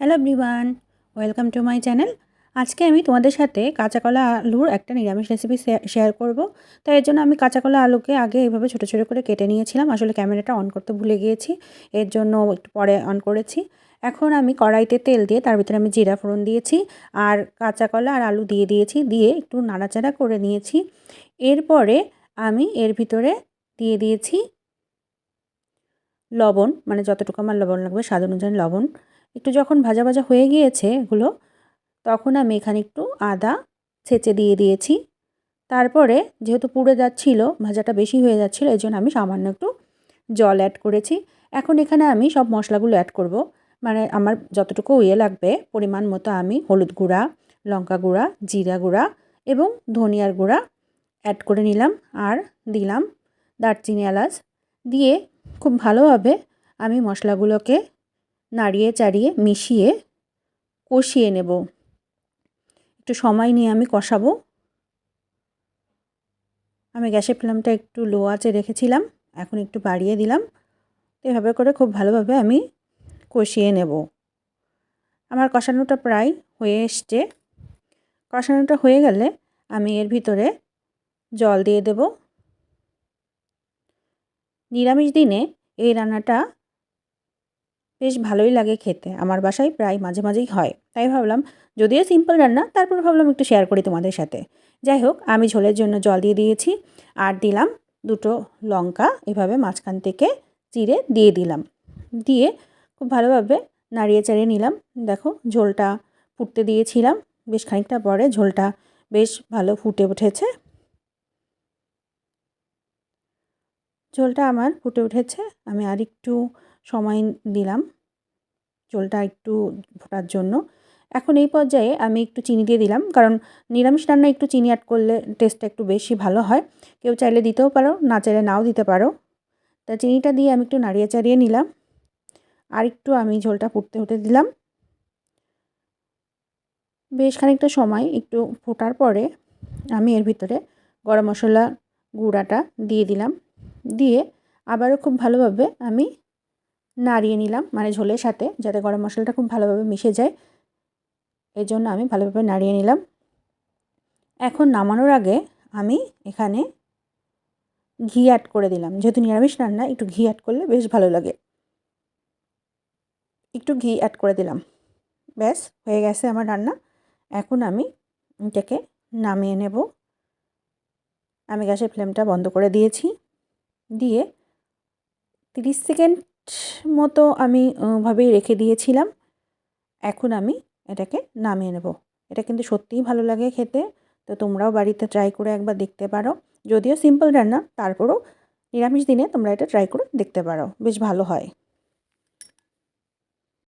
Hello everyone, welcome to my channel. আজকে আমি তোমাদের সাথে কাঁচা কলা আলুর একটা নিরামিষ রেসিপি শেয়ার করব। তাই এর জন্য আমি কাঁচা কলা আলুকে আগে এইভাবে ছোটো ছোটো করে কেটে নিয়েছিলাম। আসলে ক্যামেরাটা অন করতে ভুলে গিয়েছি, এর জন্য একটু পরে অন করেছি। এখন আমি কড়াইতে তেল দিয়ে তার ভিতরে আমি জিরা ফোড়ন দিয়েছি আর কাঁচা কলা আর আলু দিয়ে দিয়েছি, দিয়ে একটু নাড়াচাড়া করে নিয়েছি। এরপরে আমি এর ভিতরে দিয়ে দিয়েছি লবণ, মানে যতটুকু আমার লবণ লাগবে স্বাদ অনুযায়ী লবণ। একটু যখন ভাজা ভাজা হয়ে গিয়েছে এগুলো, তখন আমি এখানে একটু আদা ছেঁচে দিয়ে দিয়েছি। তারপরে যেহেতু পুড়ে যাচ্ছিল, ভাজাটা বেশি হয়ে যাচ্ছিল, এই জন্য আমি সামান্য একটু জল অ্যাড করেছি। এখন এখানে আমি সব মশলাগুলো অ্যাড করব, মানে আমার যতটুকু লাগবে পরিমাণ মতো আমি হলুদ গুঁড়া, লঙ্কা গুঁড়া, জিরা গুঁড়া এবং ধনিয়ার গুঁড়া অ্যাড করে নিলাম। আর দিলাম দারচিনি, এলাচ দিয়ে খুব ভালোভাবে আমি মশলাগুলোকে নাড়িয়ে চাড়িয়ে মিশিয়ে কষিয়ে নেব। একটু সময় নিয়ে আমি কষাবো। আমি গ্যাসের ফ্লেমটা একটু লো আঁচে রেখেছিলাম, এখন একটু বাড়িয়ে দিলাম। তো এভাবে করে খুব ভালোভাবে আমি কষিয়ে নেব। আমার কষানোটা প্রায় হয়ে এসছে। কষানোটা হয়ে গেলে আমি এর ভিতরে জল দিয়ে দেব। নিরামিষ দিনে এই রান্নাটা বেশ ভালোই লাগে খেতে, আমার বাসায় প্রায় মাঝে মাঝেই হয়। তাই ভাবলাম, যদিও সিম্পল রান্না, তারপর ভাবলাম একটু শেয়ার করি তোমাদের সাথে। যাই হোক, আমি ঝোলের জন্য জল দিয়ে দিয়েছি আর দিলাম দুটো লঙ্কা এভাবে মাঝখান থেকে চিড়ে দিয়ে দিলাম। দিয়ে খুব ভালোভাবে নাড়িয়ে চাড়িয়ে নিলাম। দেখো, ঝোলটা ফুটতে দিয়েছিলাম, বেশ খানিকটা পরে ঝোলটা বেশ ভালো ফুটে উঠেছে। ঝোলটা আমার ফুটে উঠেছে, আমি আর একটু সময় দিলাম ঝোলটা একটু ফোটার জন্য। এখন এই পর্যায়ে আমি একটু চিনি দিয়ে দিলাম, কারণ নিরামিষ রান্নায় একটু চিনি অ্যাড করলে টেস্টটা একটু বেশি ভালো হয়। কেউ চাইলে দিতেও পারো, না চাইলে নাও দিতে পারো। তা চিনিটা দিয়ে আমি একটু নাড়িয়ে চাড়িয়ে নিলাম, আর একটু আমি ঝোলটা ফুটতে হতে দিলাম। বেশ খানিকটা সময় একটু ফোটার পরে আমি এর ভিতরে গরম মশলা গুঁড়াটা দিয়ে দিলাম। দিয়ে আবারও খুব ভালোভাবে আমি নাড়িয়ে নিলাম, মানে ঝোলের সাথে যাতে গরম মশলাটা খুব ভালোভাবে মিশে যায়, এই জন্য আমি ভালোভাবে নাড়িয়ে নিলাম। এখন নামানোর আগে আমি এখানে ঘি অ্যাড করে দিলাম, যেহেতু নিরামিষ রান্না একটু ঘি অ্যাড করলে বেশ ভালো লাগে। একটু ঘি অ্যাড করে দিলাম, ব্যাস হয়ে গেছে আমার রান্না। এখন আমি এটাকে নামিয়ে নেব। আমি গ্যাসের ফ্লেমটা বন্ধ করে দিয়েছি, দিয়ে 30 সেকেন্ড মতো আমি ভাবেই রেখে দিয়েছিলাম। এখন আমি এটাকে নামিয়ে নেব। এটা কিন্তু সত্যিই ভালো লাগে খেতে, তো তোমরাও বাড়িতে ট্রাই করে একবার দেখতে পারো। যদিও সিম্পল রান্না, তারপরও নিরামিষ দিনে তোমরা এটা ট্রাই করে দেখতে পারো, বেশ ভালো হয়।